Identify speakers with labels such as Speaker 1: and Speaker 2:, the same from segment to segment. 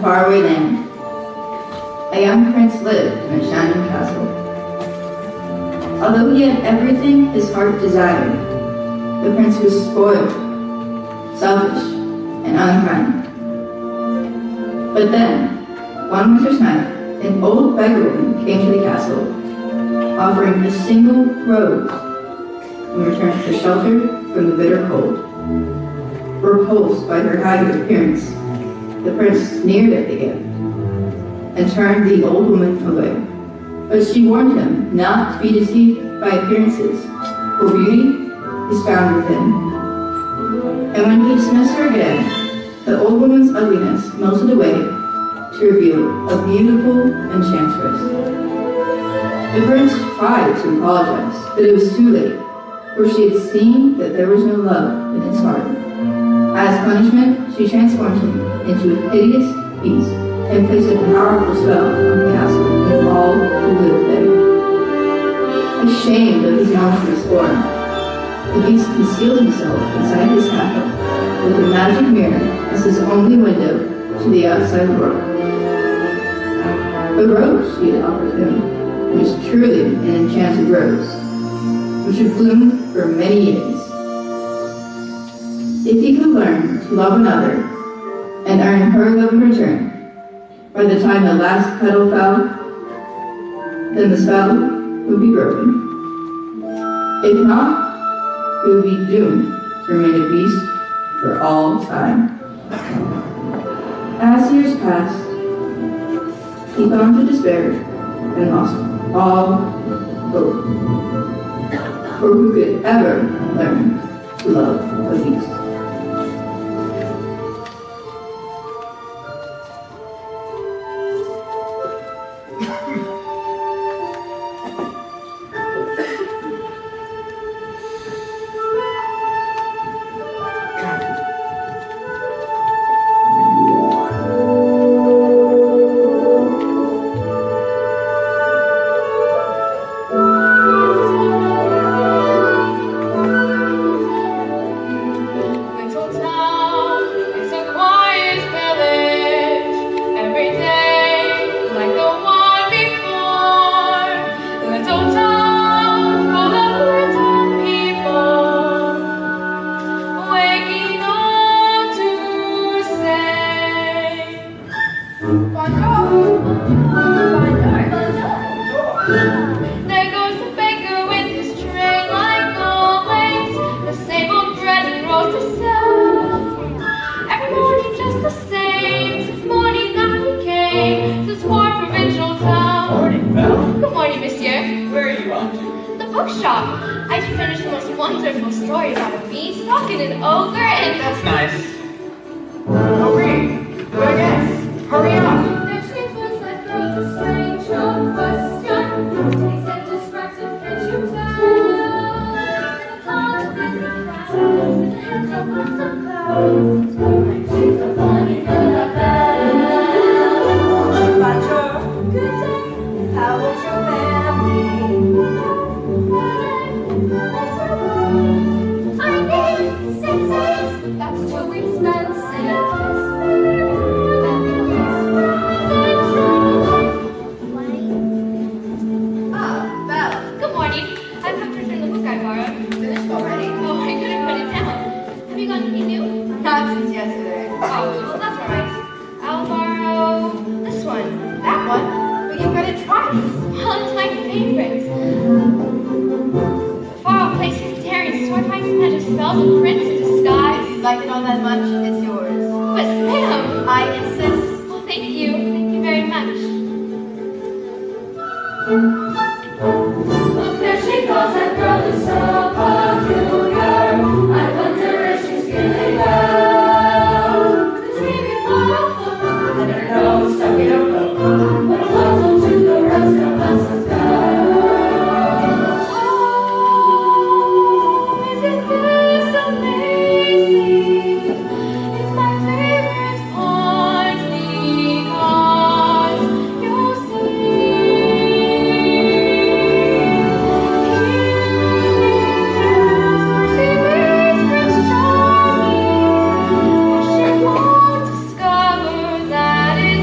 Speaker 1: faraway land. A young prince lived in a shining castle. Although he had everything his heart desired, the prince was spoiled, selfish, and unkind. But then, one winter's night, an old beggar woman came to the castle, offering a single rose in return for shelter from the bitter cold. Repulsed by her haggard appearance, the prince sneered at the gift and turned the old woman away. But she warned him not to be deceived by appearances, for beauty is found within. And when he dismissed her again, the old woman's ugliness melted away to reveal a beautiful enchantress. The prince tried to apologize, but it was too late, for she had seen that there was no love in his heart. As punishment, she transformed him into a hideous beast and placed a powerful spell on the castle and all who lived there. Ashamed of his monstrous form, the beast concealed himself inside his castle with a magic mirror as his only window to the outside world. The rose she had offered him was truly an enchanted rose, which would bloom for many years. If he could learn to love another and earn her love in return, by the time the last petal fell, then the spell would be broken. If not, he would be doomed to remain a beast for all time. As years passed, he fell into despair and lost all hope. For who could ever learn to love a beast?
Speaker 2: That is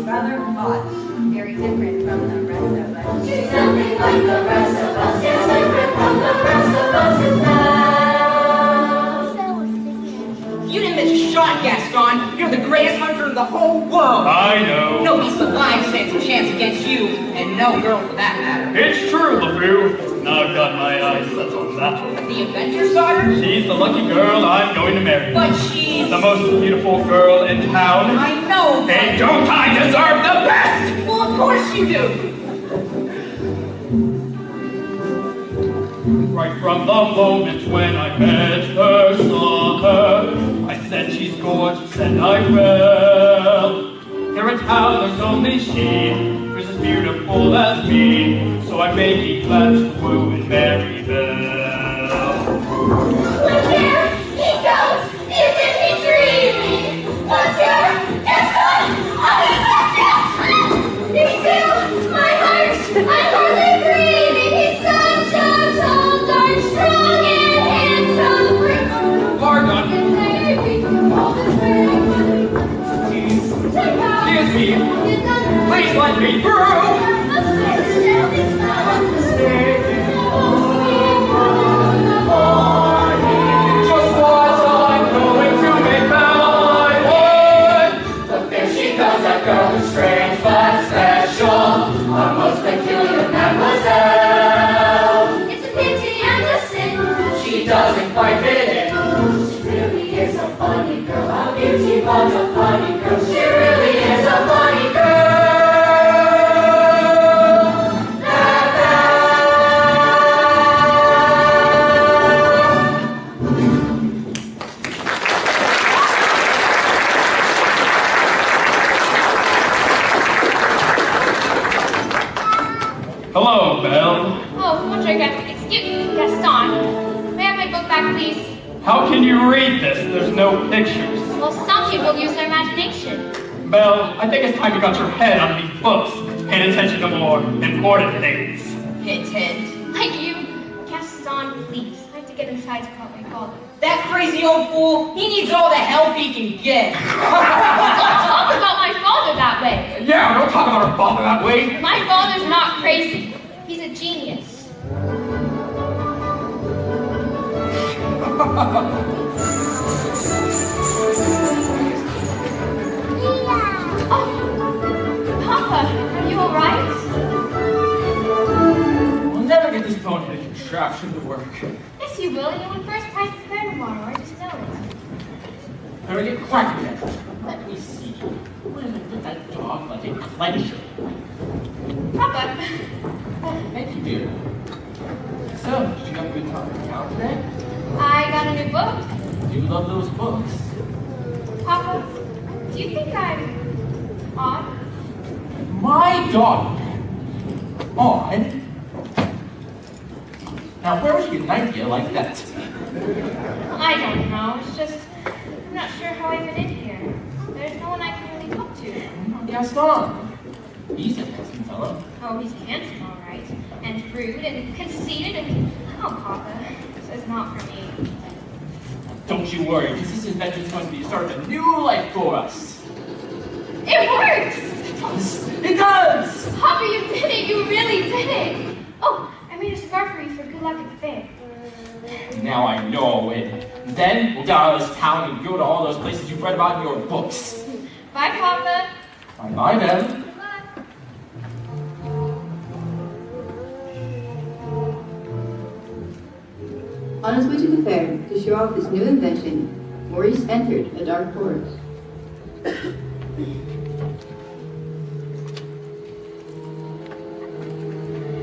Speaker 2: rather odd. Very different from the rest of us.
Speaker 3: She's nothing like the rest of us. Yes, different from the rest of us is now.
Speaker 4: You didn't miss a shot, Gaston. You're the greatest hunter in the whole world.
Speaker 5: I know.
Speaker 4: No beast of lion stands a chance against you, and no girl for that matter.
Speaker 5: It's true, LeFou. Now I've got my eyes set on that one.
Speaker 4: The Avenger's daughter?
Speaker 5: She's the lucky girl I'm going to marry.
Speaker 4: But she's...
Speaker 5: the most beautiful girl in town.
Speaker 4: I know.
Speaker 5: And don't I deserve the best?
Speaker 4: Well, of course you do.
Speaker 5: Right from the moment when I first saw her, I said she's gorgeous and I will. Here in town there's only she, who's as beautiful as me, so I may be glad to woo and marry Belle.
Speaker 3: Look there, he goes. Isn't he dreamy? What's your Gaston? Oh, he's such a... Me too, my heart. I'm hardly breathing. He's such a tall, dark, strong, and handsome prince.
Speaker 5: Pardon.
Speaker 3: And maybe all this very
Speaker 5: Excuse me. Please let me through. Just what I'm going to make Belle my wife.
Speaker 3: Look, there she goes, that girl who's strange but special, a most peculiar mademoiselle. It's a pity and a sin, she doesn't quite fit in. She really is a funny girl, how beauty was a funny girl. She really is a funny girl.
Speaker 5: Hello, Belle.
Speaker 6: Oh, excuse me, Gaston. May I have my book back, please?
Speaker 5: How can you read this? There's no pictures.
Speaker 6: Well, some people use their imagination.
Speaker 5: Belle, I think it's time you got your head on these books. Pay attention to more important things.
Speaker 4: Hint, hint.
Speaker 6: Like you, Gaston, please. I have to get inside to call my father.
Speaker 4: That crazy old fool, he needs all the help he can get.
Speaker 6: Don't talk about my father that way.
Speaker 5: Yeah, don't talk about her father that way.
Speaker 6: My father's not crazy. He's a genius. Oh, Papa, are you alright?
Speaker 5: We'll never get this bonehead contraption to work.
Speaker 6: Yes, you will. You won first prize at the fair tomorrow. I just know it.
Speaker 5: Better get cracking then. Let me see. Where did I put that dog like a pleasure?
Speaker 6: Papa.
Speaker 5: Thank you, dear. So, did you have a good time in town today?
Speaker 6: I got a new book.
Speaker 5: You love those books.
Speaker 6: Papa, do you think I'm odd?
Speaker 5: My daughter. Odd. Now, where was you get an idea like that?
Speaker 6: I don't know. It's just, I'm not sure how I fit in here. There's no one I can really talk to.
Speaker 5: Gaston. He's a handsome fellow.
Speaker 6: Oh, he's handsome, all right. And rude and conceited and... Oh, Papa. This is not for me.
Speaker 5: Don't you worry, because this invention is going to be the start of a new life for us.
Speaker 6: It works!
Speaker 5: It does!
Speaker 6: Papa, you did it! You really did it! Oh, I made a scarf for you for good luck at the fair.
Speaker 5: Now I know I'll win. Then we'll get out of this town and go to all those places you've read about in your books.
Speaker 6: Bye, Papa.
Speaker 5: Bye-bye, then.
Speaker 1: On his way to the fair to show off his new invention, Maurice entered a dark forest.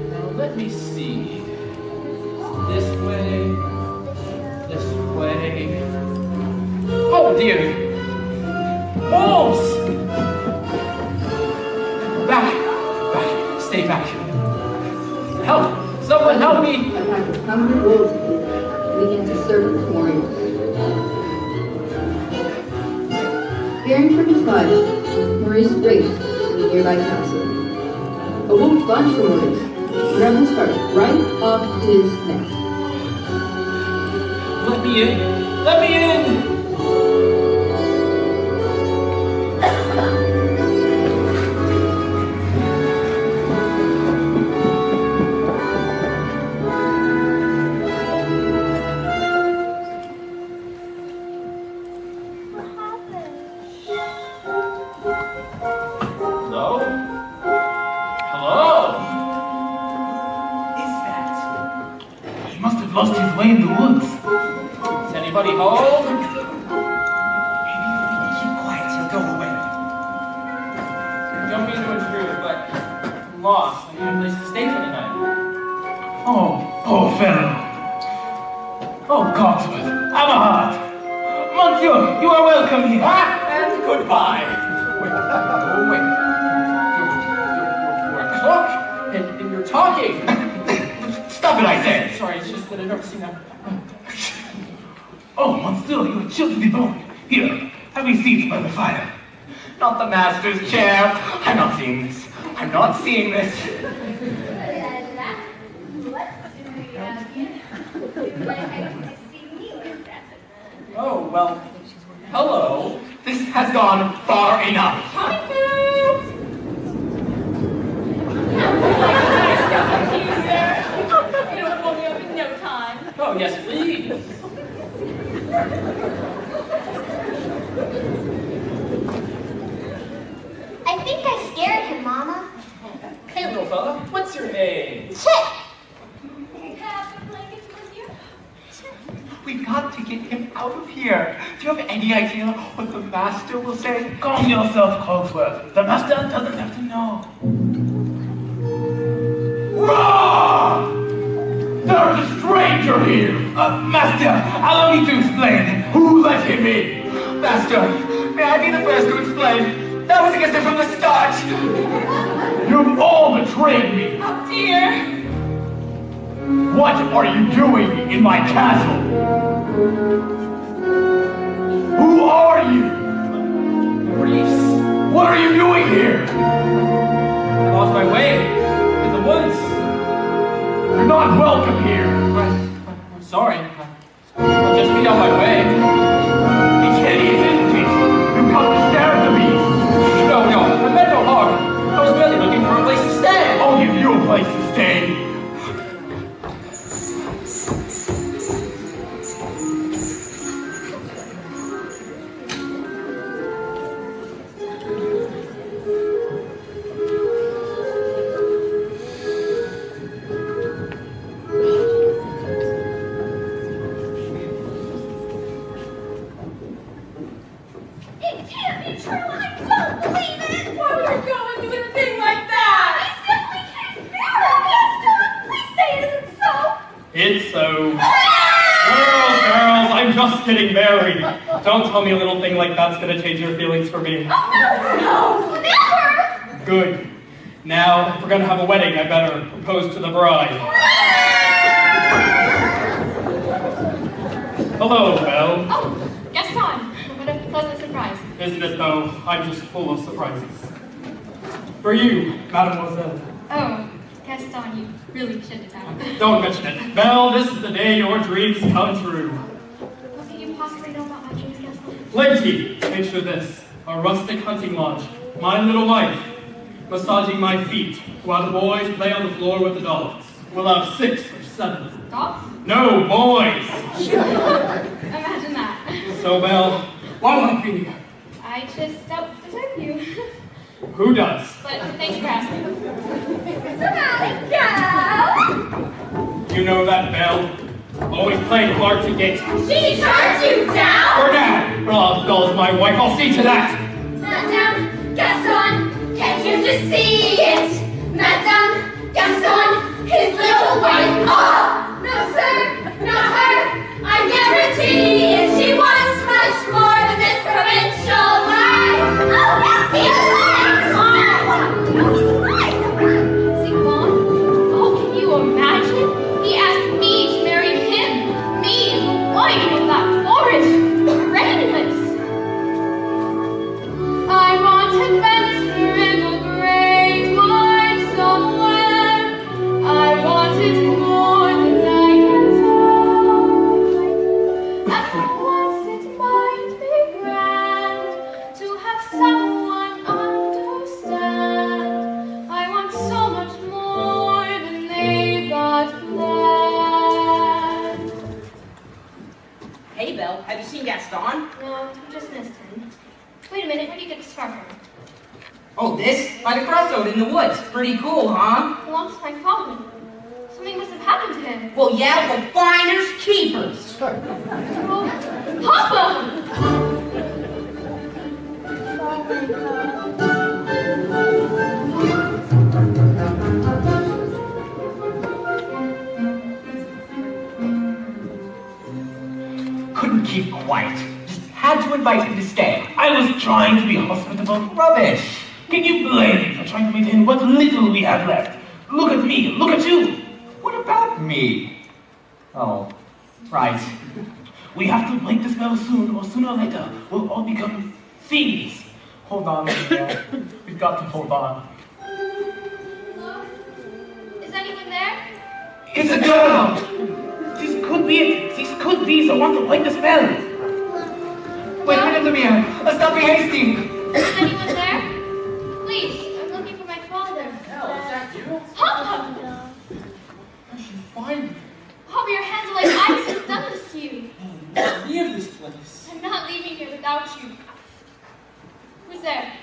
Speaker 5: Now let me see. This way. This way. Oh dear! Wolves! Back! Back! Stay back! Help! Someone help me!
Speaker 1: A pack of hungry wolves appeared and began to circle Maurice. Fearing for his life, Maurice raced to the nearby castle. A wolf lunged for Maurice, grabbed his heart right off his neck.
Speaker 5: Let me in! Let me in!
Speaker 7: have lost his way in the woods.
Speaker 5: Is anybody home?
Speaker 7: Maybe if we can keep quiet, he'll go away.
Speaker 5: Don't mean to intrude, but I'm lost. I need a place to stay for the night.
Speaker 7: Oh, poor fellow. Oh, Cogsworth, Amahart. Monsieur, you are welcome here.
Speaker 5: And goodbye. Wait, oh wait. You're a clock, and you're talking.
Speaker 7: Stop it, I said.
Speaker 5: Sorry, it's just that I've never seen that.
Speaker 7: Oh, Monsieur, you are chilled to the bone. Here, have a seat by the fire. Not the master's chair. I'm not seeing this. I'm not seeing this.
Speaker 5: Oh, well, hello.
Speaker 7: This has gone far enough.
Speaker 2: It'll pull me up in no time.
Speaker 5: Oh, yes, please.
Speaker 8: I think I scared him, Mama.
Speaker 5: Hey, little fella, what's your name?
Speaker 8: Chip!
Speaker 2: Have the blankets with you?
Speaker 7: We've got to get him out of here. Do you have any idea what the master will say? Calm yourself, Cogsworth. The master doesn't have to know. Roar! There is a stranger here! Master, allow me to explain. Who let him in? Master, may I be the first to explain? That was against it from the start! You've all betrayed me!
Speaker 2: Oh dear.
Speaker 7: What are you doing in my castle? Who are you?
Speaker 5: Reese.
Speaker 7: What are you doing here?
Speaker 5: I lost my way in the woods.
Speaker 7: You're not welcome here.
Speaker 5: I'm sorry. I'll just be on my way.
Speaker 7: It's hideous instinct. You've got to stare the beast.
Speaker 5: No, I meant no harm. I was merely looking for a place to stay.
Speaker 7: I'll give you a place to stay.
Speaker 2: It can't be true. I don't believe it. Why would you go and do a thing like that? I simply can't bear it. Yes, please say it isn't so.
Speaker 5: It's so. Girls, I'm just getting married. Don't tell me a little thing like that's gonna change your feelings for me.
Speaker 2: Oh, no, never.
Speaker 5: Good. Now, if we're gonna have a wedding, I better propose to the bride. Hello, Belle.
Speaker 6: Oh, Gaston. What a pleasant surprise.
Speaker 5: Isn't it, though? I'm just full of surprises. For you, mademoiselle.
Speaker 6: Oh, Gaston, you really shouldn't have.
Speaker 5: Don't mention it. Belle, this is the day your dreams come true.
Speaker 6: What can you possibly know about my dreams, Gaston?
Speaker 5: Plenty. Picture this. A rustic hunting lodge. My little wife. Massaging my feet while the boys play on the floor with the dogs. We'll have 6 or 7.
Speaker 6: Dogs?
Speaker 5: No, boys!
Speaker 6: Imagine that.
Speaker 5: So, Belle, what might be?
Speaker 6: I just don't deserve you.
Speaker 5: Who does?
Speaker 6: But thanks for asking.
Speaker 5: You know that, Belle? Always playing hard to get.
Speaker 2: She turned you down?
Speaker 5: For now! Oh, Belle's my wife, I'll see to that!
Speaker 2: Madame Gaston, can't you just see it? Madame Gaston, his little wife. Oh, no sir, not her. I guarantee it. She wants much more than this provincial life. Oh, yes,
Speaker 6: Sigmund? Oh, can you imagine? He asked me to marry him. Me, the wife of that horrid brainless. I want adventure in the great wide somewhere. I want it more than I can tell. And once it might be grand to have someone understand. I want so much more than they got planned.
Speaker 4: Hey, Belle, have you seen Gaston?
Speaker 6: No, you just missed him. Wait a minute, where do you get the scarf from?
Speaker 4: Oh, this? By the crossroad in the woods. Pretty cool, huh?
Speaker 6: Belongs to my father. Something must have happened to him?
Speaker 4: Well, yeah, well, finders keepers.
Speaker 6: Oh, Papa!
Speaker 7: Couldn't keep quiet. Just had to invite him to stay. I was trying to be hospitable. Rubbish. Can you blame me for trying to maintain what little we have left? Look at me. Look at you. What about me? Oh, right. We have to break the spell soon, or sooner or later, we'll all become fiends. Hold on, Lydia. We've got to hold on.
Speaker 6: Hello? Is anyone there?
Speaker 7: It's a girl! This could be it. This could be the one to break the spell. Wait a minute, Lumiere. Let's not be hasty.
Speaker 6: Is anyone there? Please, I'm looking for my father.
Speaker 5: Hell, is that you?
Speaker 6: Papa!
Speaker 5: I should find you.
Speaker 6: Papa, your hands are like ice. Who's done this to you?
Speaker 5: Leave this place.
Speaker 6: I'm not leaving here without you. Who's there?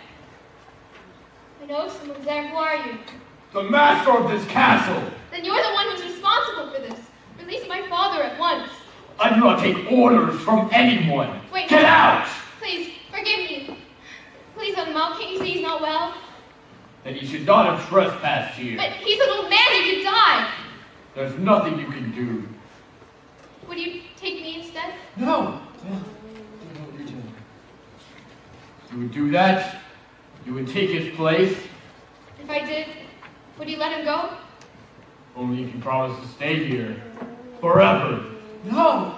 Speaker 6: I know someone's there. Who are you?
Speaker 5: The master of this castle.
Speaker 6: Then you're the one who's responsible for this. Release my father at once.
Speaker 5: I do not take orders from anyone.
Speaker 6: Wait.
Speaker 5: Get out!
Speaker 6: Please, forgive me. Please let him out. Can't you see he's not well?
Speaker 5: That he should not have trespassed here.
Speaker 6: But he's an old man. He could die.
Speaker 5: There's nothing you can do.
Speaker 6: Would you take me instead?
Speaker 5: No. Well, I don't know what you're doing. You would do that? You would take his place?
Speaker 6: If I did, would you let him go?
Speaker 5: Only if you promise to stay here. Forever. No!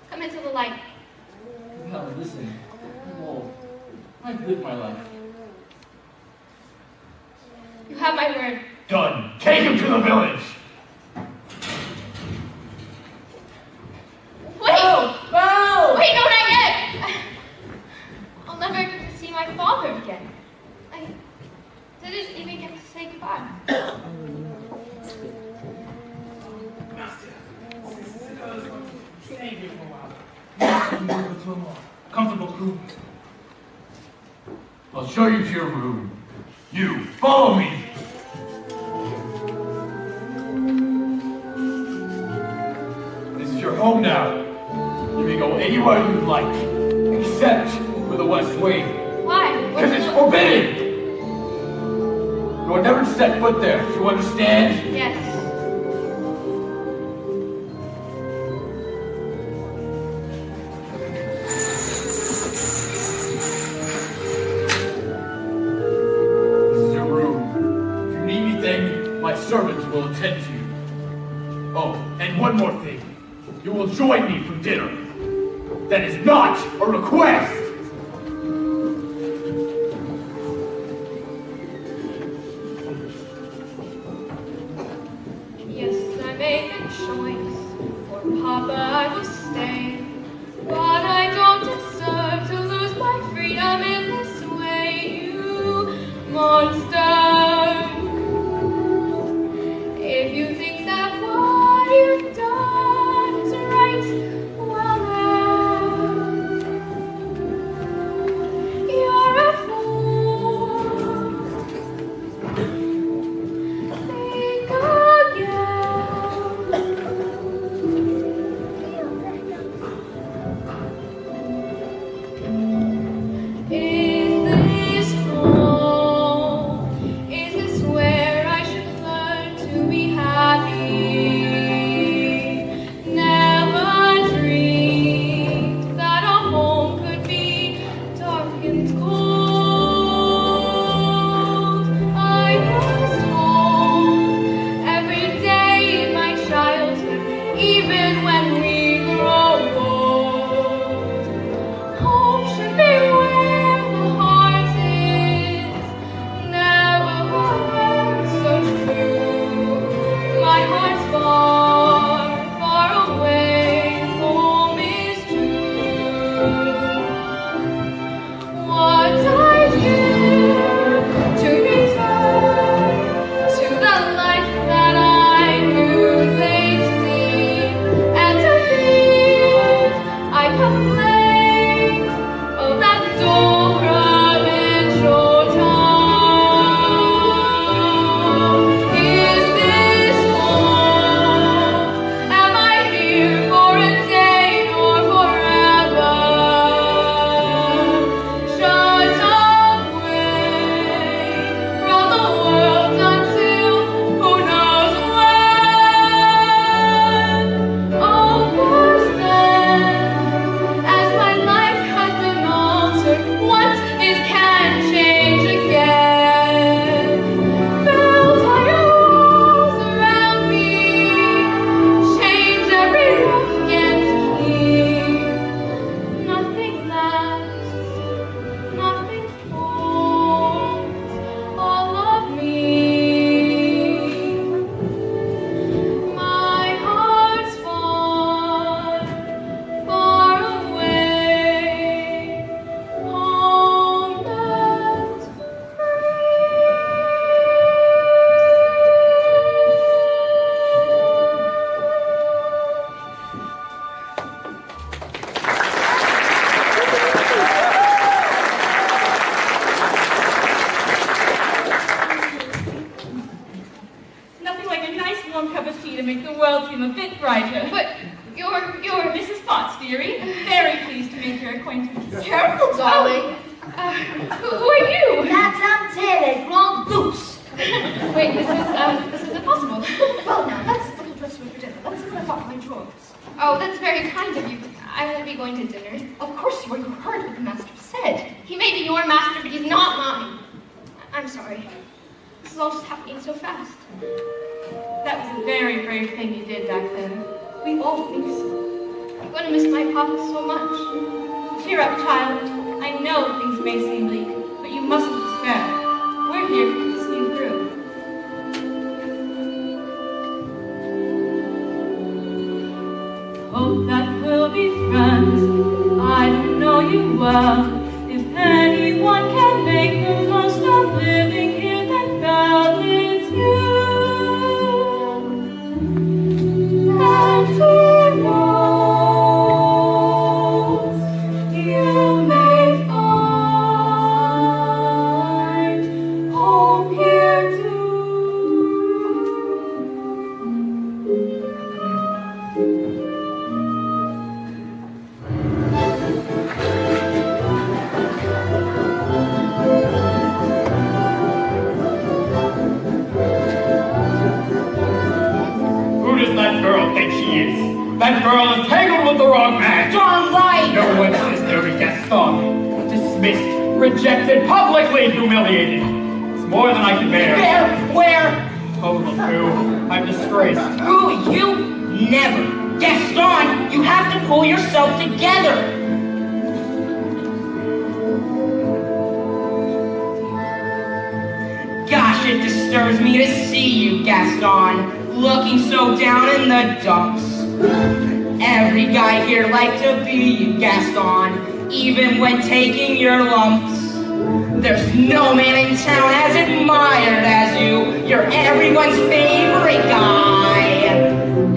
Speaker 6: Come into the light.
Speaker 5: No, listen. I'm old. I've lived my life.
Speaker 6: You have my word.
Speaker 5: Done. Take him to the village!
Speaker 6: Wait!
Speaker 4: No! No!
Speaker 6: Wait, no, not yet! I'll never see my father again. I didn't even get to say goodbye.
Speaker 5: Stay here for a while. Move into a more comfortable room. I'll show you to your room. You, follow me! This is your home now. You may go anywhere you like, except for the West Wing.
Speaker 6: Why?
Speaker 5: Because it's forbidden! You are never to set foot there, do you understand?
Speaker 6: Yes.
Speaker 5: This is your room. If you need anything, my servants will attend to you. Oh, and one more thing. You will join me for dinner. That is not a request!
Speaker 6: Yes, I made the choice. For Papa, I will stay. But I don't deserve to lose my freedom in this way, you monster. If you think that what you've done is right, well then, you're a fool. Think again. Is this home? become a bit brighter. But you're Mrs. Potts, dearie. Very pleased to make your acquaintance.
Speaker 8: Careful, darling.
Speaker 6: Who are you?
Speaker 8: That's Antenna's blonde goose.
Speaker 6: Wait, this is impossible.
Speaker 8: Well, now, let's little dress for dinner. Let's see if I got my drawers.
Speaker 6: Oh, that's very kind of you. I won't be going to dinner.
Speaker 8: Of course you are. You heard what the master said.
Speaker 6: He may be your master, but he's not mine. I'm sorry. This is all just happening so fast. That was a very brave thing you did back then. We all think so. I'm going to miss my papa so much. Cheer up, child. I know things may seem bleak, but you mustn't despair. We're here to see you through. Hope that we'll be friends. I don't know you well. If anyone can make the most of living here, then well, it's you. And who knows, you may find home here too.
Speaker 5: That girl is tangled with the wrong man.
Speaker 4: Darn right!
Speaker 5: No one says Harry Gaston. Dismissed, rejected, publicly humiliated. It's more than I can bear.
Speaker 4: Where?
Speaker 5: Oh, LeFou, I'm disgraced.
Speaker 4: Who, you? Never. Gaston, you have to pull yourself together. Gosh, it disturbs me to see you, Gaston, looking so down in the dumps. Every guy here liked to be you, Gaston, even when taking your lumps. There's no man in town as admired as you. You're everyone's favorite guy.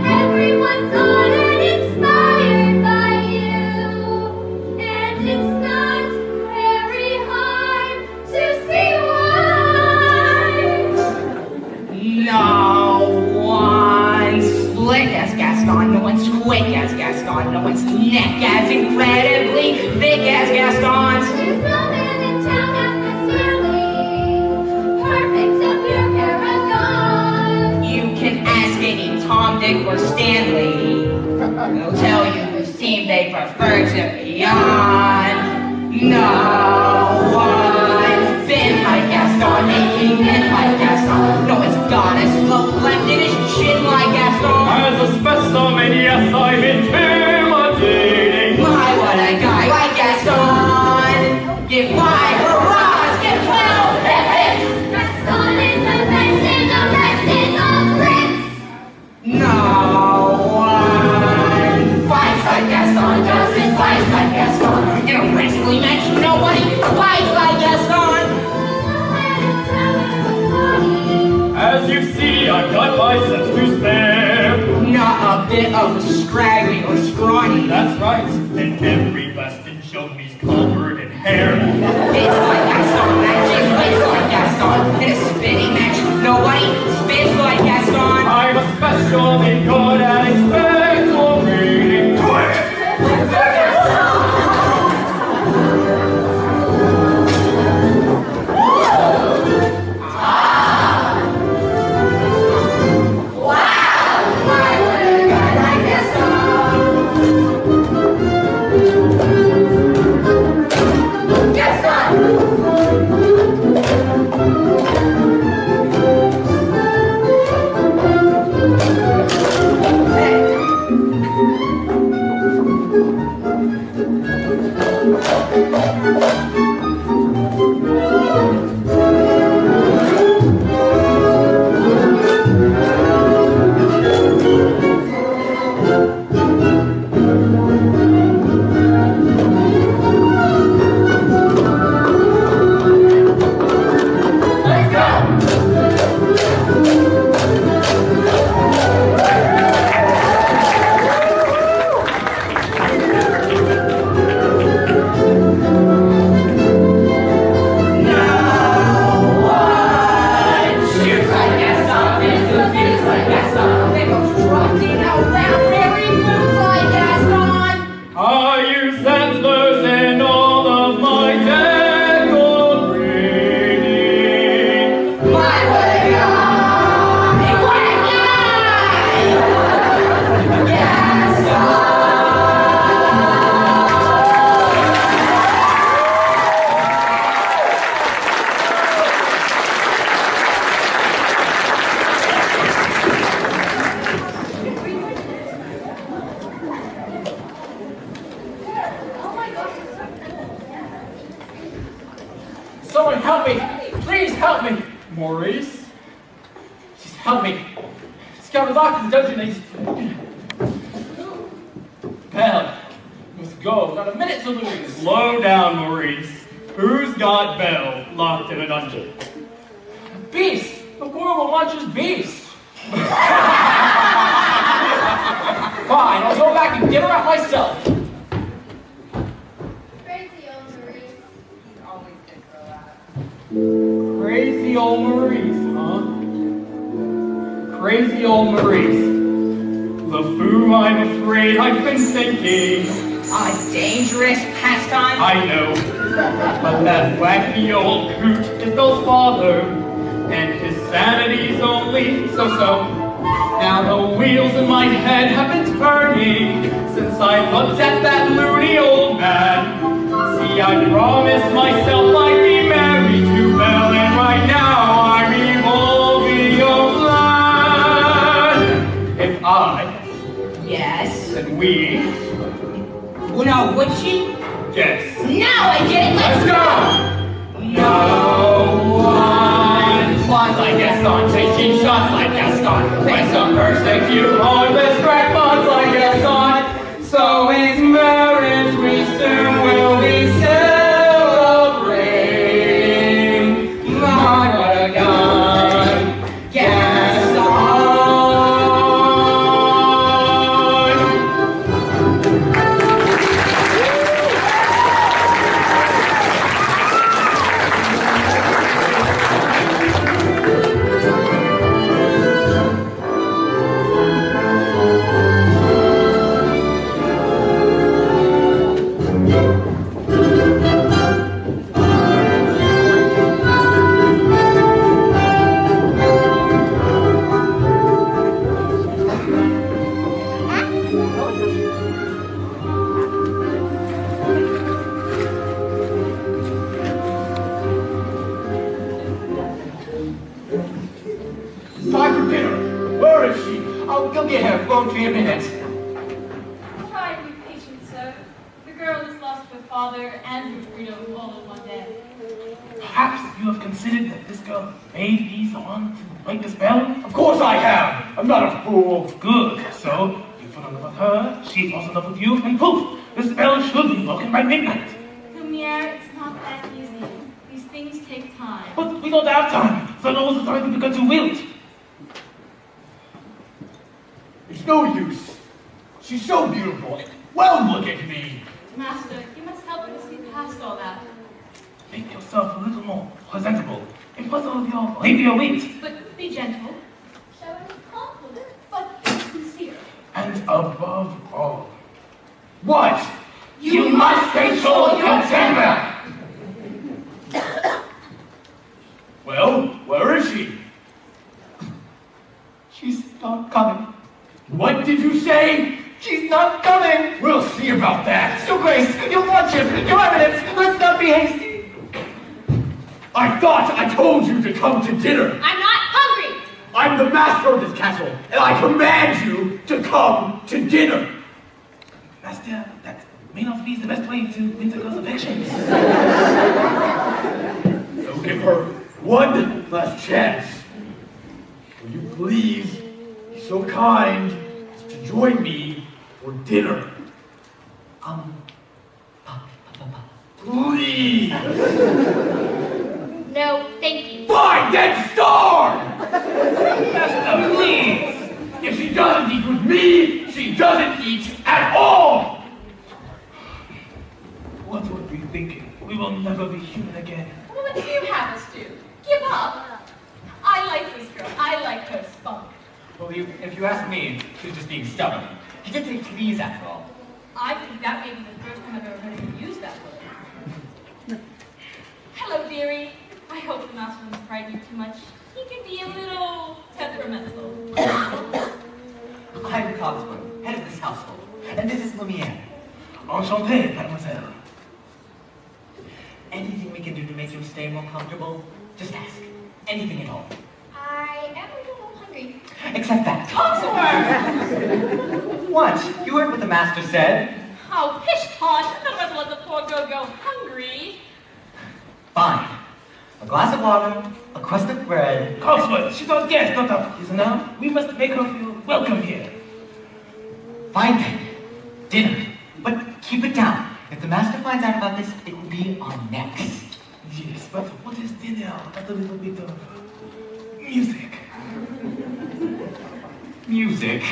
Speaker 2: Everyone's honored, inspired by you, and it's not very hard to see why.
Speaker 4: No one's slick as Gaston, no one's quick as Gaston, no one's neck as incredibly thick as Gaston's.
Speaker 2: There's no man in town that's nearly perfect of your paragon.
Speaker 4: You can ask any Tom, Dick, or Stanley. They'll tell you whose team they prefer to be on. No one's been like Gaston, making men like Gaston. No one's got as slow left in his chin like Gaston.
Speaker 5: As a specimen, yes, I'm intimidating.
Speaker 4: My, what a guy like Gaston. Give wide hurrahs, give 12 hits.
Speaker 2: Gaston is the best and the rest is all bricks.
Speaker 4: No one fights like Gaston, doesn't fight like Gaston. In a wrestling match, nobody fights like Gaston.
Speaker 5: As you see, I've got my sense to spare.
Speaker 4: Not a bit of a scraggly or scrawny.
Speaker 5: That's right, and every Weston Chilton's covered in hair.
Speaker 4: Spits like Gaston, matches spits like Gaston. In a spitting match, nobody spits like Gaston.
Speaker 5: I'm especially good at expectorating.
Speaker 7: Help me! Please help me!
Speaker 5: Maurice?
Speaker 7: Just help me. It's got locked in the dungeon. Belle, let's go. Not a minute to lose.
Speaker 5: Slow down, Maurice. Who's got Belle locked in a dungeon?
Speaker 7: Beast! The world launches Beast! Fine, I'll go back and get her out myself.
Speaker 2: Crazy old Maurice.
Speaker 5: Crazy old Maurice, huh? Crazy old Maurice. The foo, I'm afraid I've been thinking.
Speaker 4: A dangerous pastime?
Speaker 5: I know. But that wacky old coot is Belle's father, and his sanity's only so-so. Now the wheels in my head have been turning since I looked at that loony old man. See, I promised myself I'd be married to Belle, and right now I'm evolving a plan. If I,
Speaker 4: Yes.
Speaker 5: then we,
Speaker 4: No, would she?
Speaker 5: yes.
Speaker 4: Now I get it.
Speaker 5: Let's go! No one flies like Gaston, taking shots like Gaston. When some persecute heartless crackpots like Gaston. So is marriage, we soon will be celebrating. My, what a gun, Gaston.
Speaker 7: Time for dinner. Where is she? I'll go get her. Won't be a minute.
Speaker 6: Try to be patient, sir. The girl has lost her father and her freedom all in one day.
Speaker 7: Perhaps you have considered that this girl may be the one to break the spell? Of course I have. I'm not a fool. Good. So, you fall in love with her, she falls in love with you, and poof! The spell should be broken by midnight.
Speaker 6: Lumiere, it's not that easy. These things take time.
Speaker 7: But we don't have time. The nose has already begun to wilt. It's no use. She's so beautiful. Well, look at me.
Speaker 6: Master, you must help me see past all that.
Speaker 7: Make yourself a little more presentable. Impossible of your labia wit.
Speaker 6: But be gentle.
Speaker 2: Show him confidence.
Speaker 6: But be sincere.
Speaker 7: And above all, what? You must control your temper! Well, where is she? She's not coming. What did you say? She's not coming! We'll see about that. Your Grace, your Lordship, your Eminence, let's not be hasty. I thought I told you to come to dinner.
Speaker 2: I'm not hungry.
Speaker 7: I'm the master of this castle, and I command you to come to dinner. Master, that may not be the best way to win the girl's affections. So give her one last chance. Will you please be so kind as to join me for dinner? Please!
Speaker 2: No, thank you.
Speaker 7: Fine, then starve! Master, please! If she doesn't eat with me, she doesn't eat at all! What would we thinking? We will never be human again.
Speaker 6: Well, what do you have us do? Give up. I like this girl. I like her spunk.
Speaker 9: Well, if you ask me, she's just being stubborn. She did say please after all.
Speaker 6: I think that may be the first time I've ever heard you use that word. Hello, dearie. I hope the master doesn't frighten you too much. He can be a little temperamental.
Speaker 9: I'm Cogswell, head of this household, and this is Lumiere.
Speaker 7: Enchanté, mademoiselle.
Speaker 9: Anything we can do to make you stay more comfortable? Just ask. Anything at all.
Speaker 2: I am a little hungry.
Speaker 9: Except that. Cogswell! What? You heard what the master said?
Speaker 6: Oh, pish, Todd. I'm not going to let the poor girl go hungry.
Speaker 9: Fine. A
Speaker 7: a glass of water, a crust of bread.
Speaker 5: Cogsworth, she's our guest, not our prisoner. We must make her feel welcome here.
Speaker 7: Fine then. Dinner. But keep it down. If the master finds out about this, it will be on necks.
Speaker 5: Yes, but what is dinner without a little bit of music?
Speaker 7: Music.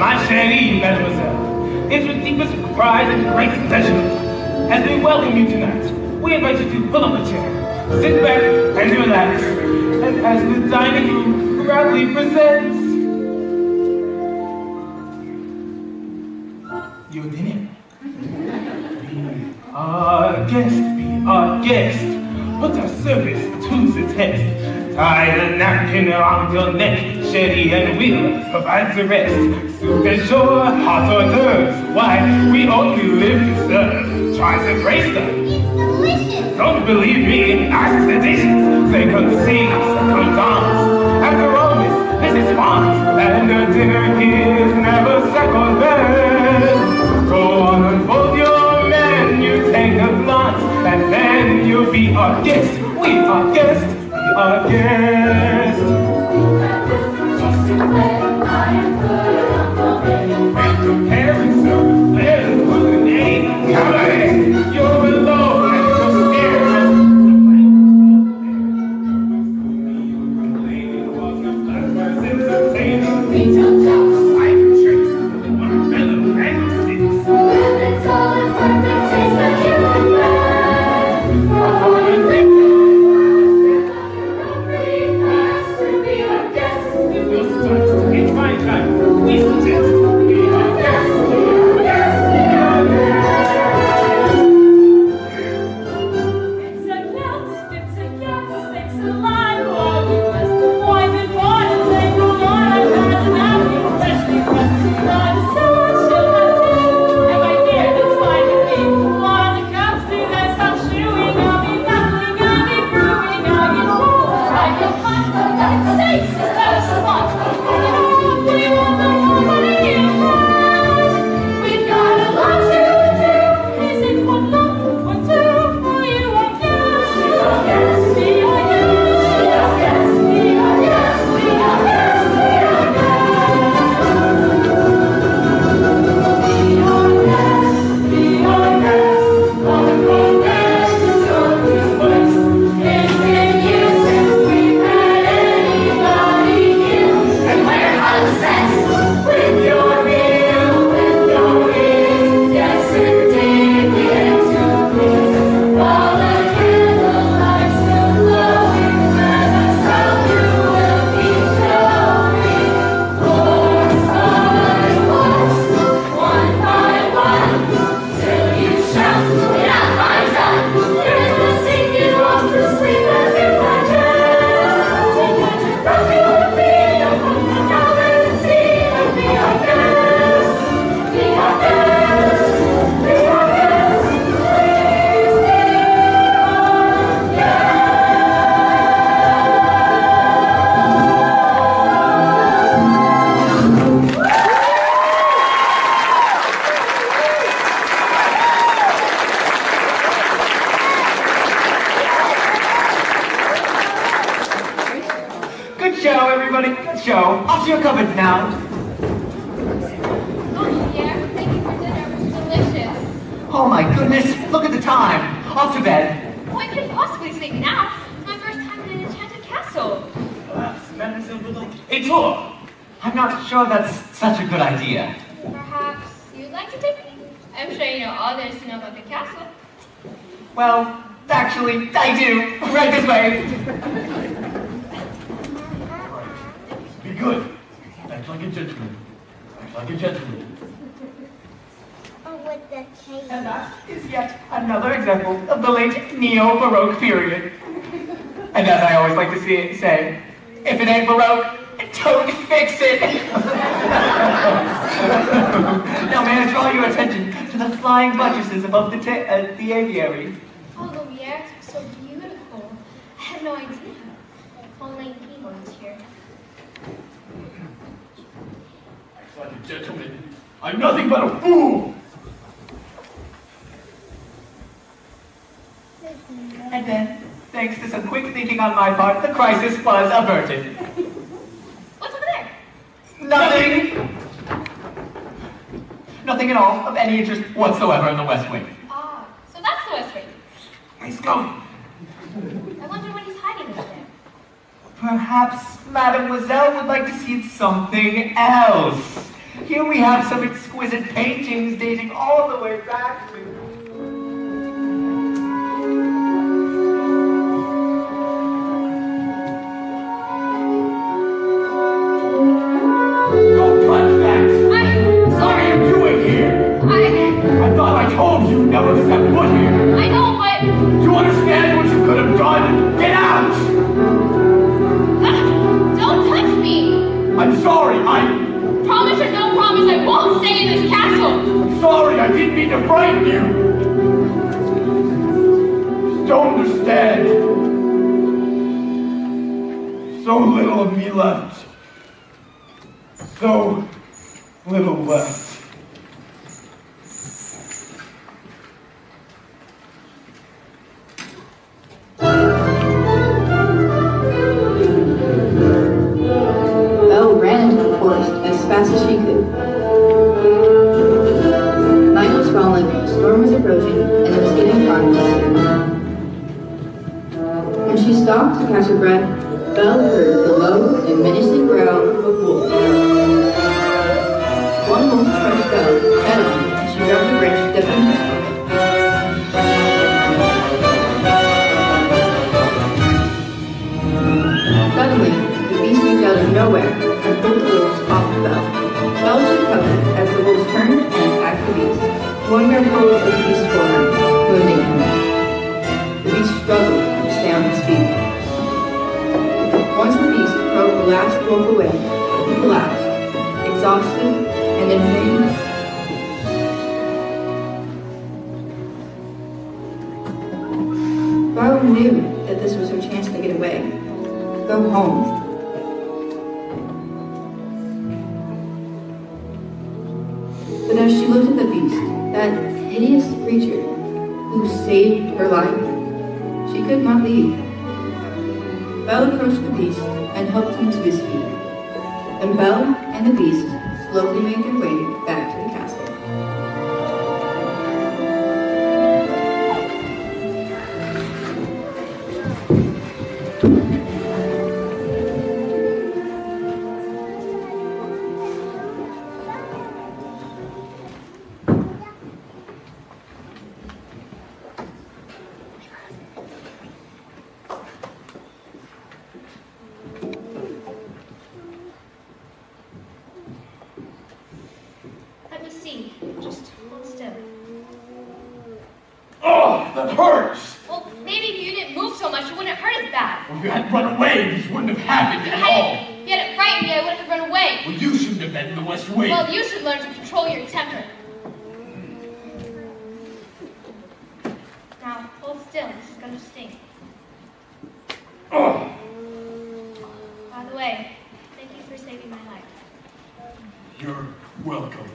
Speaker 5: My chérie, mademoiselle, it's with deepest pride and greatest pleasure as we welcome you tonight. We invite you to pull up a chair, sit back and relax, and as the dining room proudly presents your dinner. Be our guest, put our service to the test. Tie the napkin around your neck, chérie, and we'll provide the rest. Soup du jour, hot hors d'oeuvres, why, we only live to serve. Try the bracelet.
Speaker 2: It's delicious.
Speaker 5: Don't believe me, ask the dishes. They conceive, second dance. After all, this is fun, and the dinner is never second best. Go on and fold your menu, take a glance, and then you'll be our guest. We are guests. Our guest. Preparing some little with a name. Cabaret, you're alone and you're scared. Retail jokes, like tricks, one fellow and sticks.
Speaker 2: It's all in perfect taste that you can
Speaker 5: It's fine time. We suggest we are guests.
Speaker 7: show. Off to your cupboard now.
Speaker 6: Oh, yeah. Thank you for dinner. It was delicious.
Speaker 7: Oh my goodness, look at the time. Off to bed.
Speaker 6: Oh, I couldn't possibly sleep now. It's my first time in an enchanted castle.
Speaker 5: Perhaps Mademoiselle would like a tour.
Speaker 7: I'm not sure that's such a good idea.
Speaker 6: Perhaps you'd like to take me? I'm sure you know all there is to know about the castle.
Speaker 7: Well, actually, I do. Right this way.
Speaker 5: Be good. Act like a gentleman. Act like a gentleman.
Speaker 2: Oh, with the cake.
Speaker 7: And that is yet another example of the late Neo-Baroque period. And as I always like to say, if it ain't Baroque, don't fix it. Now may I draw your attention to the flying buttresses above the aviary.
Speaker 6: Oh, Lumiere, it's so beautiful. I had no idea. Only Penguins here.
Speaker 5: Act like a gentleman. I'm nothing but a fool.
Speaker 7: And then, thanks to some quick thinking on my part, the crisis was averted.
Speaker 6: What's over there?
Speaker 7: Nothing! Nothing at all of any interest whatsoever in the West Wing.
Speaker 6: Ah, so that's the West Wing.
Speaker 7: Nice going.
Speaker 6: I wonder what he's hiding over there.
Speaker 7: Perhaps Mademoiselle would like to see something else. Here we have some exquisite paintings dating all the way back to... Don't touch that! What are you doing here? I thought I told you never to step foot here.
Speaker 6: I know, but...
Speaker 7: Do you understand what you could have done? Get out!
Speaker 6: Don't touch me!
Speaker 7: I'm sorry,
Speaker 6: Promise or no promise, I won't stay in this castle!
Speaker 7: Sorry, I didn't mean to frighten you! Don't understand. So little of me left. So little left.
Speaker 1: Belle ran into the forest as fast as she could. Night was falling, a storm was approaching, and it was getting hard to see. When she stopped to catch her breath, Belle heard the low and menacing growl of a wolf. One wolf charged Belle head on, and she grabbed a branch, dipping her stomach. Suddenly, the beast leaped out of nowhere and pulled the wolves off the Belle. Belle took cover as the wolves turned and attacked the beast. One grab hold of the beast's forearm, wounding him. The beast struggled to stay on his feet. Once the beast drove the last wolf away, he collapsed, exhausted and in pain. Belle knew that this was her chance to get away. Go home. But as she looked at the beast, that hideous creature who saved her life, she could not leave. Belle approached the beast and helped him to his feet. Then Belle and the beast slowly made their way back to the castle.
Speaker 6: Let me see. Just hold still.
Speaker 7: Oh, that hurts!
Speaker 6: Well, maybe if you didn't move so much, it wouldn't hurt as bad.
Speaker 7: If you had run away, this wouldn't have happened at all.
Speaker 6: If you hadn't frightened me, I wouldn't have run away.
Speaker 7: Well, you shouldn't have been in the West Wing.
Speaker 6: Well, you should learn to control your temper. Now, hold still. This is going to sting.
Speaker 7: Oh.
Speaker 6: By the way, thank you for saving my life.
Speaker 7: You're welcome.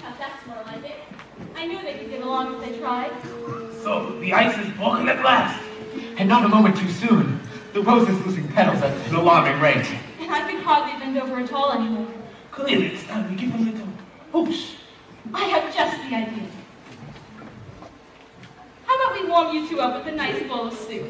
Speaker 6: Now, that's more like it. I knew they could get along if they tried.
Speaker 7: So, the ice is broken at last. And not a moment too soon. The rose is losing petals at an alarming rate.
Speaker 8: And I can hardly bend over at all anymore.
Speaker 7: Clearly, it's time we give a little push.
Speaker 8: I have just the idea. How about we warm you two up with a nice bowl of soup?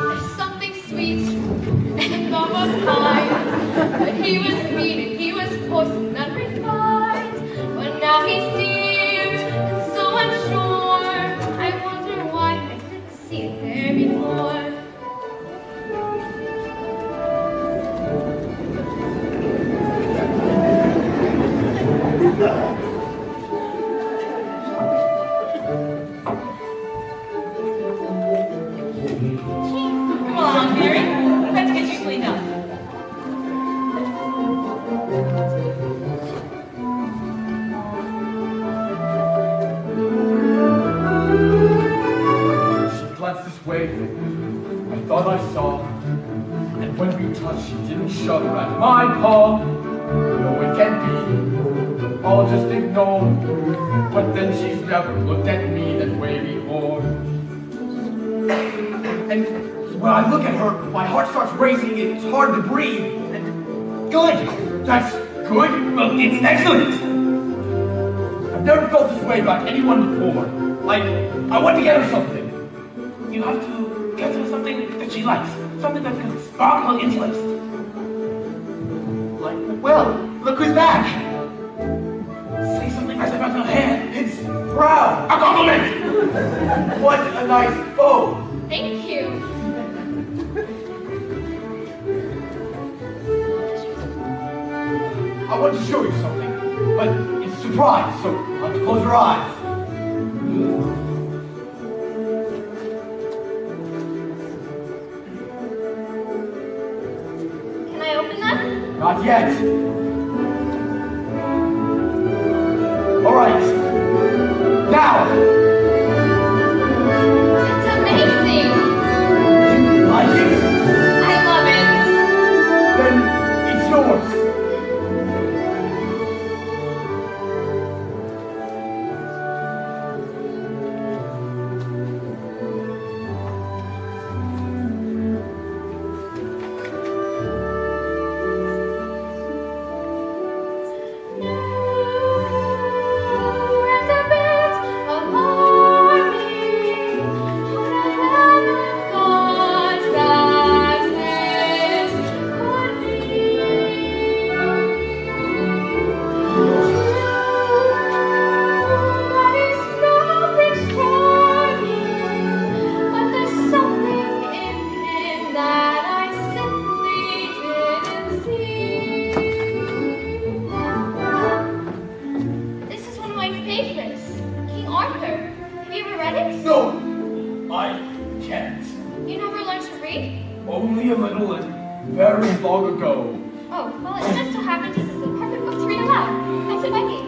Speaker 6: There's something sweet and almost kind. But he was mean and he was coarse and unrefined. But now he's dear and so unsure. I wonder why I didn't see it there before.
Speaker 8: Come along, Mary. Let's get you cleaned up.
Speaker 7: didn't shudder at my call. No, it can't be. I'll just ignore. But then she's never looked at me that way before. And when I look at her, my heart starts racing. It's hard to breathe. And good. That's good. Well, it's excellent. I've never felt this way about anyone before. I want to get her something.
Speaker 5: You have to get her something that she likes. Something that can spark her interest.
Speaker 7: Like, well, look who's back.
Speaker 5: Say something nice about her hair.
Speaker 7: It's brown.
Speaker 5: A compliment!
Speaker 7: What a nice bow.
Speaker 6: Thank you.
Speaker 7: I want to show you something, but it's a surprise, so you'll have to close your eyes.
Speaker 6: Can I open them?
Speaker 7: Not yet. All right. Now.
Speaker 6: It's amazing.
Speaker 7: You like it?
Speaker 6: I love it.
Speaker 7: Then it's yours. Only a little and very long ago.
Speaker 6: Oh, well, it just so happens this is the perfect book to read aloud. Thanks, Becky.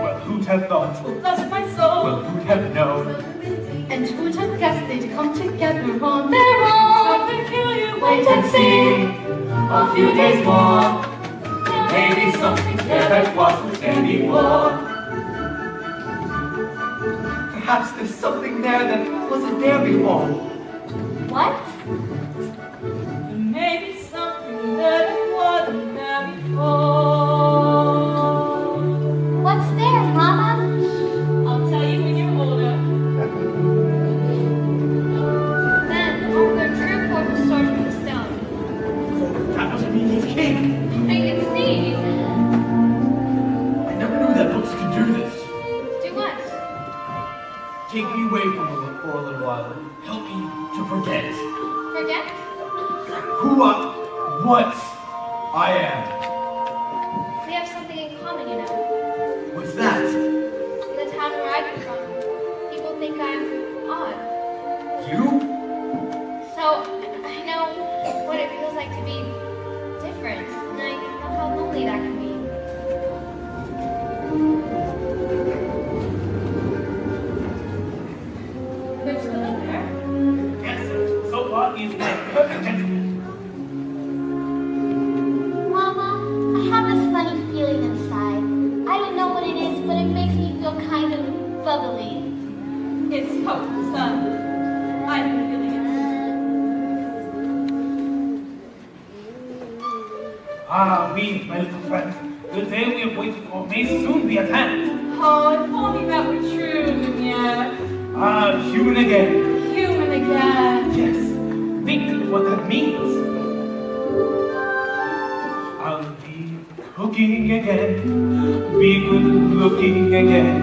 Speaker 7: Well, who'd have thought?
Speaker 8: Well, bless my soul.
Speaker 7: Well, who'd have known?
Speaker 8: And who'd have guessed they'd come together on their own? So peculiar, wait and see.
Speaker 3: A few days more, maybe something there that wasn't anymore.
Speaker 7: Perhaps there's something there that wasn't there before.
Speaker 6: What?
Speaker 8: Maybe something that wasn't there before.
Speaker 2: What's there, Mama?
Speaker 8: I'll tell you when you're older.
Speaker 6: Then Arthur drew forth the sword from the stone.
Speaker 7: That doesn't mean he's king.
Speaker 6: I can see.
Speaker 7: I never knew that books could do this.
Speaker 6: Do what?
Speaker 7: Take me away for a little while and help me to forget
Speaker 6: Forget?
Speaker 7: what I am.
Speaker 6: We have something in common, you know.
Speaker 7: What's that?
Speaker 6: In the town where I come from, people think I'm odd.
Speaker 7: You?
Speaker 6: So, I know what it feels like to be different, and I know how lonely that can be.
Speaker 8: They're still in there.
Speaker 5: Yes, sir. So far, he's a perfect gentleman.
Speaker 2: Mama, I have this funny feeling inside. I don't know what it is, but it makes me feel kind of bubbly.
Speaker 8: It's hope, son. I've been feeling it.
Speaker 5: Ah, we, my little friend, the day we have waited for may soon be at hand.
Speaker 8: Oh, if only that were true, Lumiere.
Speaker 5: Ah, human again.
Speaker 8: Human again.
Speaker 5: Yes, think of what that means. I'll be cooking again, be good looking again,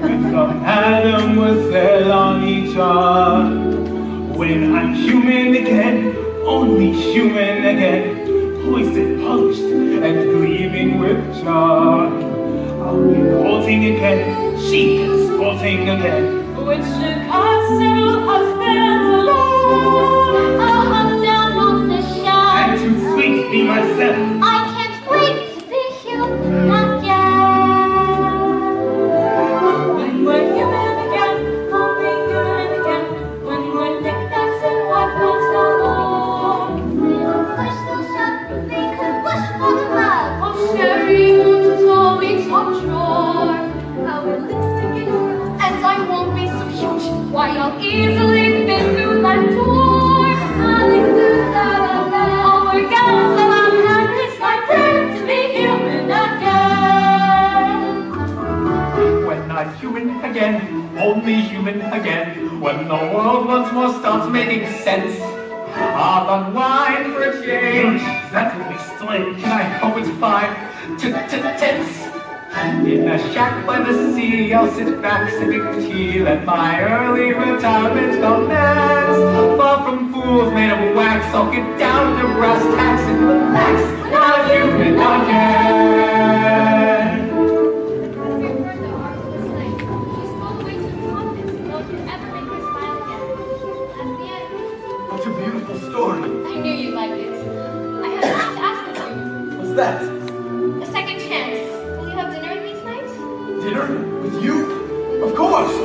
Speaker 5: with some mademoiselle on each arm. When I'm human again, only human again, poised and polished and gleaming with charm. I'll be courting again, chic and sporting again.
Speaker 8: Which should cause several husbands alone.
Speaker 2: I'll hop down off the shelf.
Speaker 5: And to sweet be myself.
Speaker 2: I can't wait to be human again.
Speaker 8: When we're human again,
Speaker 6: why you'll easily fit through that door. I'll work out till I'm happy. It's my prayer to be human again.
Speaker 7: When I'm human again, only human again, when the world once more starts making sense, I'll unwind for a change. That will be strange, and I hope it's fine. Tense. In a shack by the sea, I'll sit back sipping tea, let my early retirement commence. Far from fools made of wax, I'll get down to brass tacks and relax. Now human again.
Speaker 6: That's
Speaker 7: What a beautiful story.
Speaker 6: I knew you'd like it. I have something to ask of you.
Speaker 7: What's that?
Speaker 6: A second chance. Will you have dinner with me tonight?
Speaker 7: Dinner? With you? Of course!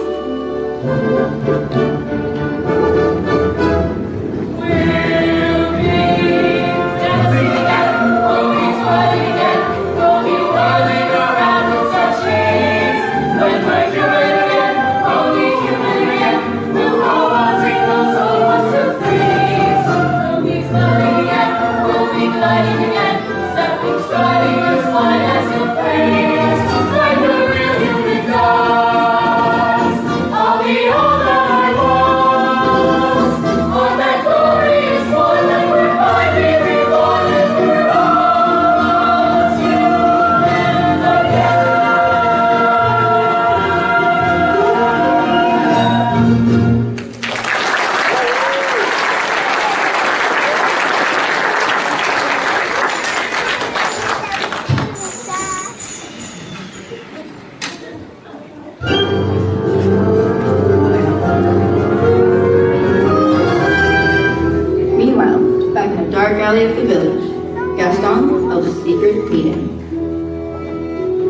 Speaker 1: Alley of the village. Gaston held a secret meeting.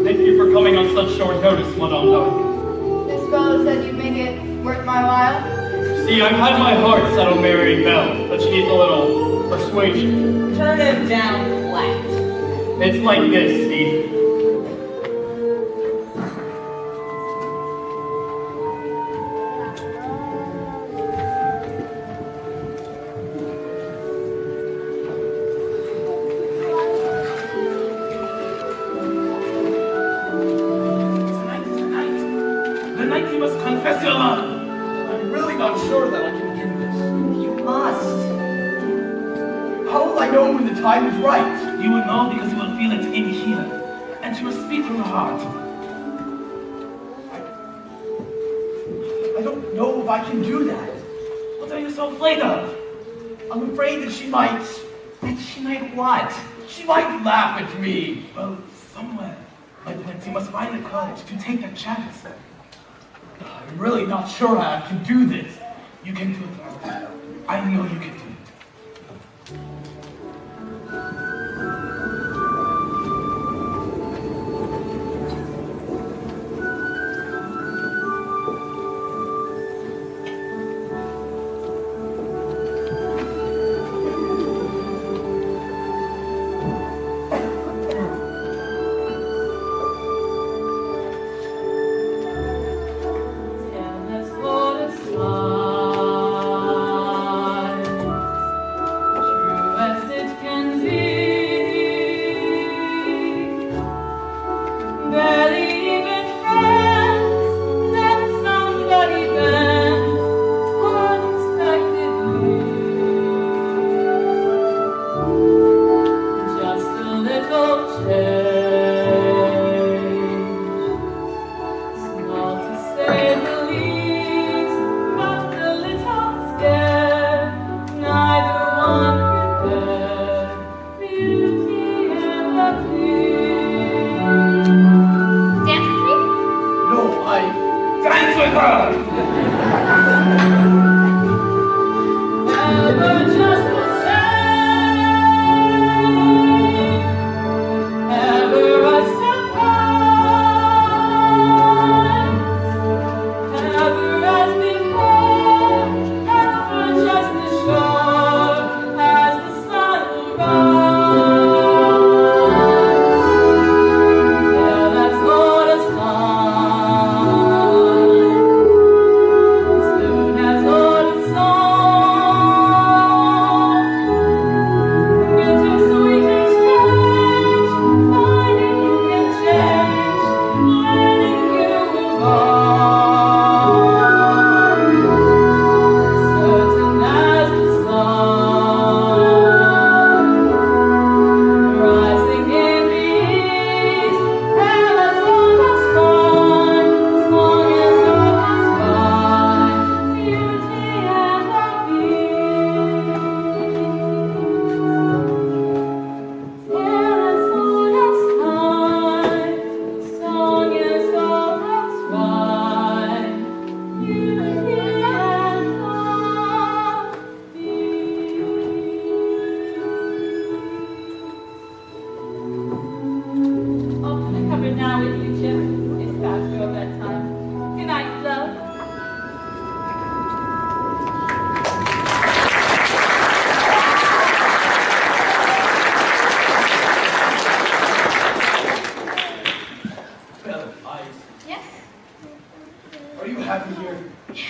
Speaker 5: Thank you for coming on such short notice, Madame Doe.
Speaker 1: This fellow said you'd make it worth my while.
Speaker 5: See, I've had my heart set on marrying Belle, but she needs a little persuasion.
Speaker 4: Turn him down flat.
Speaker 5: It's like this, see?
Speaker 7: Time is right. You will know because you will feel it in here, and you will speak from the heart. I don't know if I can do that. What are you so afraid of? I'm afraid that she might... That she might what? She might laugh at me. Well, somewhere, my prince, you must find the courage to take that chance. I'm really not sure how I can do this. You can do it. I know you can do it.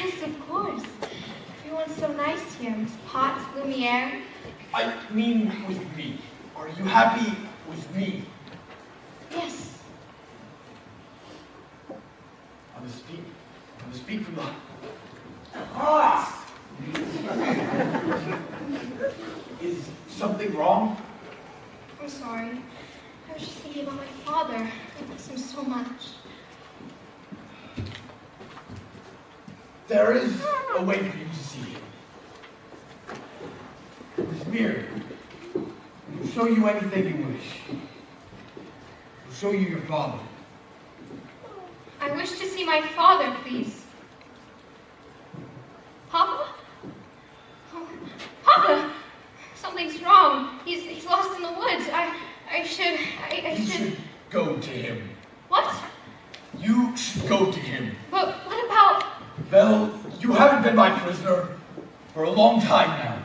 Speaker 6: Yes, of course. Everyone's so nice here. Miss Potts, Lumiere.
Speaker 7: I mean with me. Are you happy with me?
Speaker 6: Yes.
Speaker 7: I must speak from the heart. Is something wrong?
Speaker 6: I'm sorry. I was just thinking about my father. I miss him so much.
Speaker 7: There is a way for you to see him. This mirror will show you anything you wish. It will show you your father.
Speaker 6: I wish to see my father, please. Papa? Oh, Papa! Something's wrong. He's lost in the woods. I should...
Speaker 7: You should go to him.
Speaker 6: What?
Speaker 7: You should go to him.
Speaker 6: But what about...
Speaker 7: Well, you haven't been my prisoner for a long time now.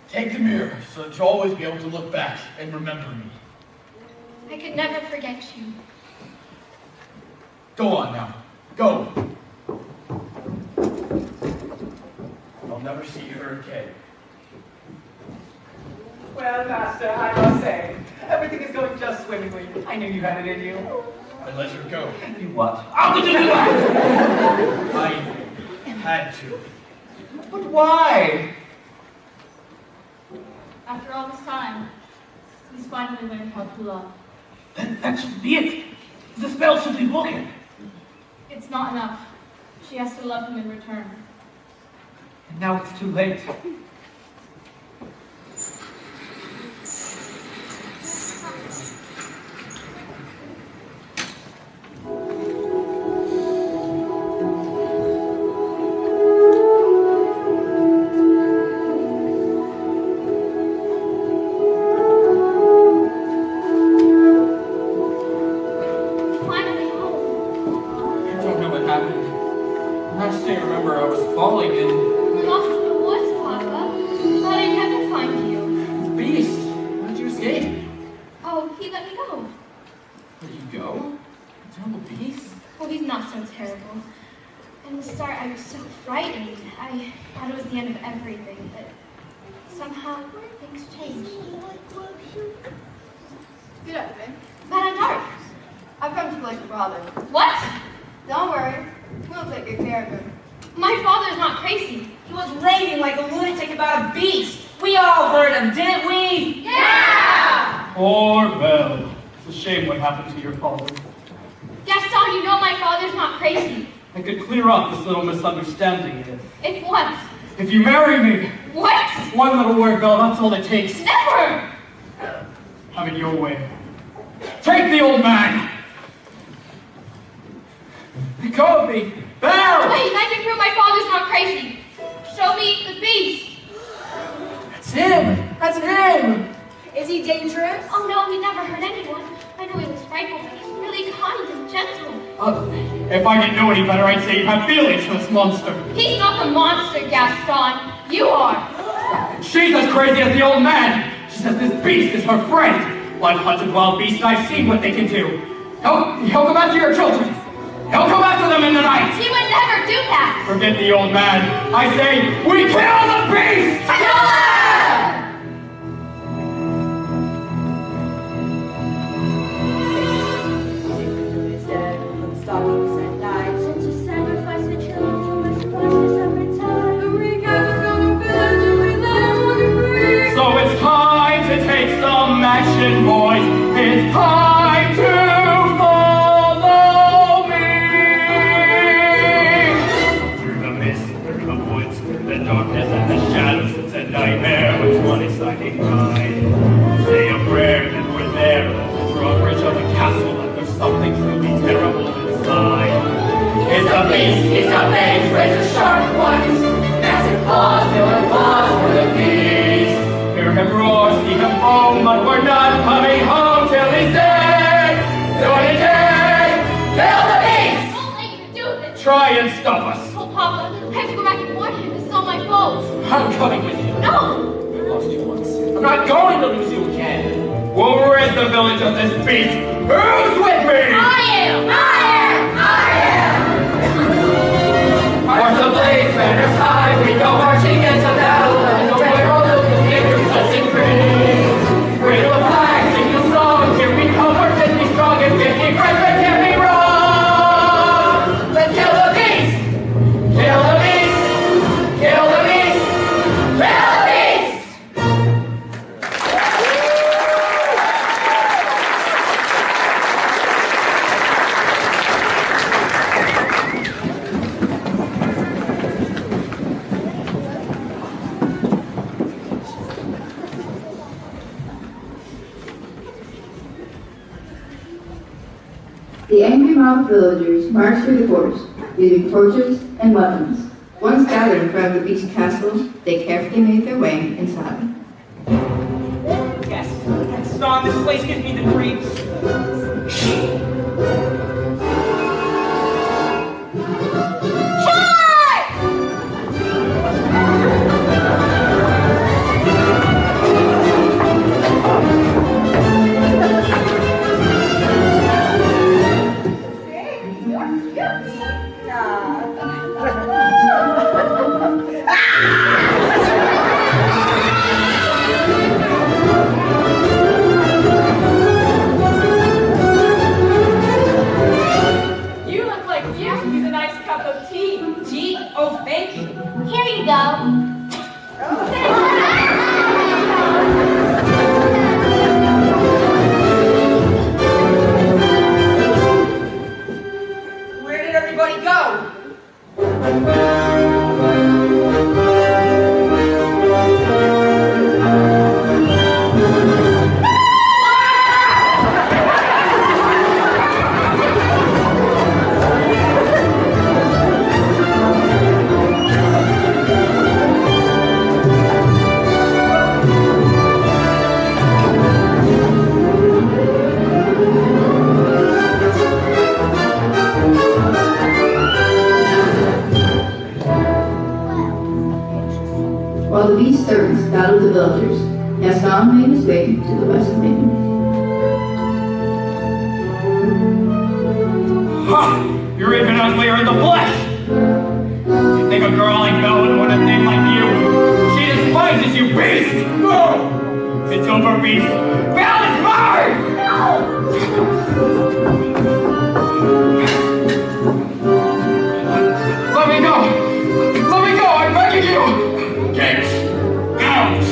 Speaker 7: Take the mirror so that you'll always be able to look back and remember me.
Speaker 6: I could never forget you.
Speaker 7: Go on now. Go. I'll never see her again.
Speaker 9: Well, Master, I must say, everything is going just swimmingly. I knew you had it in you.
Speaker 7: I let her go.
Speaker 9: You what? How could you do that?
Speaker 7: I had to.
Speaker 9: But why?
Speaker 8: After all this time, he's finally learned how to love.
Speaker 9: Then that should be it. The spell should be broken.
Speaker 8: It's not enough. She has to love him in return.
Speaker 9: And now it's too late.
Speaker 5: Misunderstanding
Speaker 6: if what?
Speaker 5: If you marry me.
Speaker 6: What?
Speaker 5: One little word, Belle, that's all it takes.
Speaker 6: Never!
Speaker 5: Have it your way. Take the old man! Let go of me! Belle!
Speaker 6: Wait, I can prove my father's not crazy. Show me the beast.
Speaker 5: That's him! That's him!
Speaker 8: Is he dangerous?
Speaker 6: Oh no, he never hurt anyone. I know he looks frightful, but he's really kind and gentle.
Speaker 5: If I didn't know any better, I'd say you have feelings for this monster.
Speaker 6: He's not the monster, Gaston. You are.
Speaker 5: She's as crazy as the old man. She says this beast is her friend. Well, I've hunted wild beasts and I've seen what they can do. He'll come after your children. He'll come after them in the night.
Speaker 6: He would never do that.
Speaker 5: Forget the old man. I say, we kill the beast!
Speaker 6: Kill him!
Speaker 5: So it's time to take some action, boys. It's time to follow me. Through the mist, through the woods, through the darkness and the shadows, it's a nightmare with one exciting ride. Say a prayer that we're there at the drawbridge of a castle, and there's something truly terrible inside. It's a beast, it's a beast, razor sharp ones, massive claws, there are claws for the beast. Hear him roar, see him foam, but we're not coming home till he's dead. Do anything, kill the beast!
Speaker 6: Won't let you do this.
Speaker 5: Try and stop us.
Speaker 6: Oh, Papa, I have to go back and warn him. This is all my fault.
Speaker 5: I'm coming with you.
Speaker 6: No!
Speaker 5: I lost you once. I'm not going to lose you again. We'll rid the village of this beast. Who's with me?
Speaker 6: I am! I am! I am!
Speaker 1: mob of villagers marched through the forest, leaving torches and weapons. Once gathered in front of the beast castle, they carefully made their way inside.
Speaker 4: Yes, Gaston, this place gives me the creeps.
Speaker 2: Here you go.
Speaker 4: Where did everybody go?
Speaker 1: While the beast's servants battled the villagers, Gaston made his way to the west wing.
Speaker 5: Ha! You're even uglier in the flesh! You think a girl like Belle would want a thing like you? She despises you, beast! No! It's over, beast! Belle is mine! Let me go! Let me go! I'm begging you! Get out!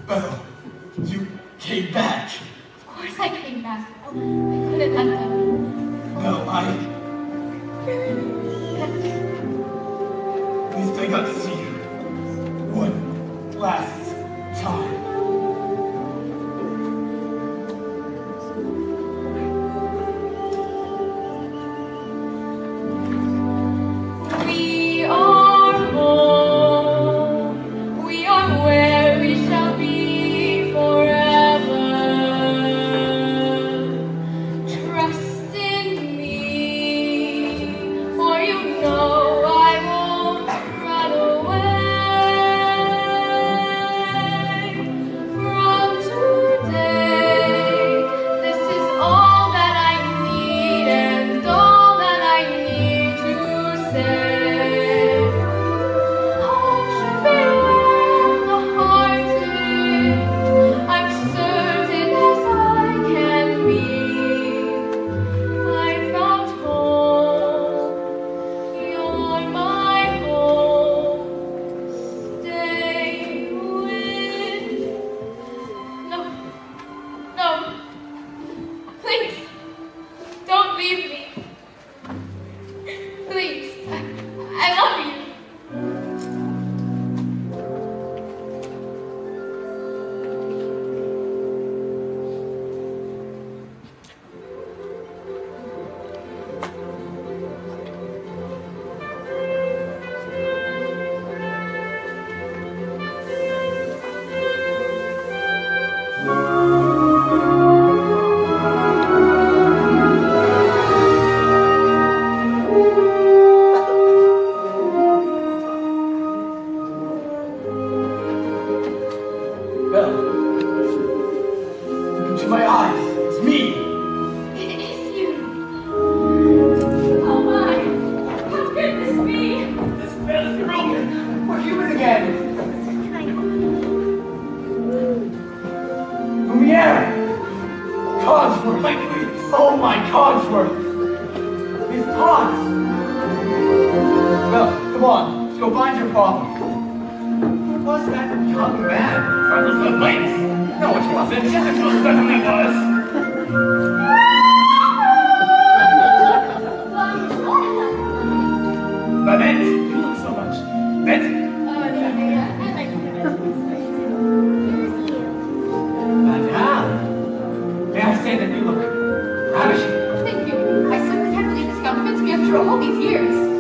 Speaker 7: Oh, you came back.
Speaker 6: Of course I came back. I couldn't let them.
Speaker 7: No, At least I got to see you one last time.
Speaker 6: We are home. We are where we shall be forever. Trust in me, for you know I won't run away. From today, this is all that I need and all that I need to say. Hush, beware the heart is. I'm certain as I can be. I found home. You're my home. Stay with. No, no, please, don't leave me. Please, I love you.
Speaker 7: Belle, look into my eyes. It's me.
Speaker 6: It is you. Oh my, how could this be?
Speaker 7: This spell is broken. We're human again. Lumiere! Cogsworth! My please! Oh my Cogsworth! His paws! Well, come on, let's go find your father. Who was that young man in front of the place?
Speaker 5: No, it wasn't. Yes, it most certainly was. Babette, you look so much better. Madame, may I say that you look ravishing?
Speaker 8: Thank you. I certainly can't believe this compliment to me after all these years.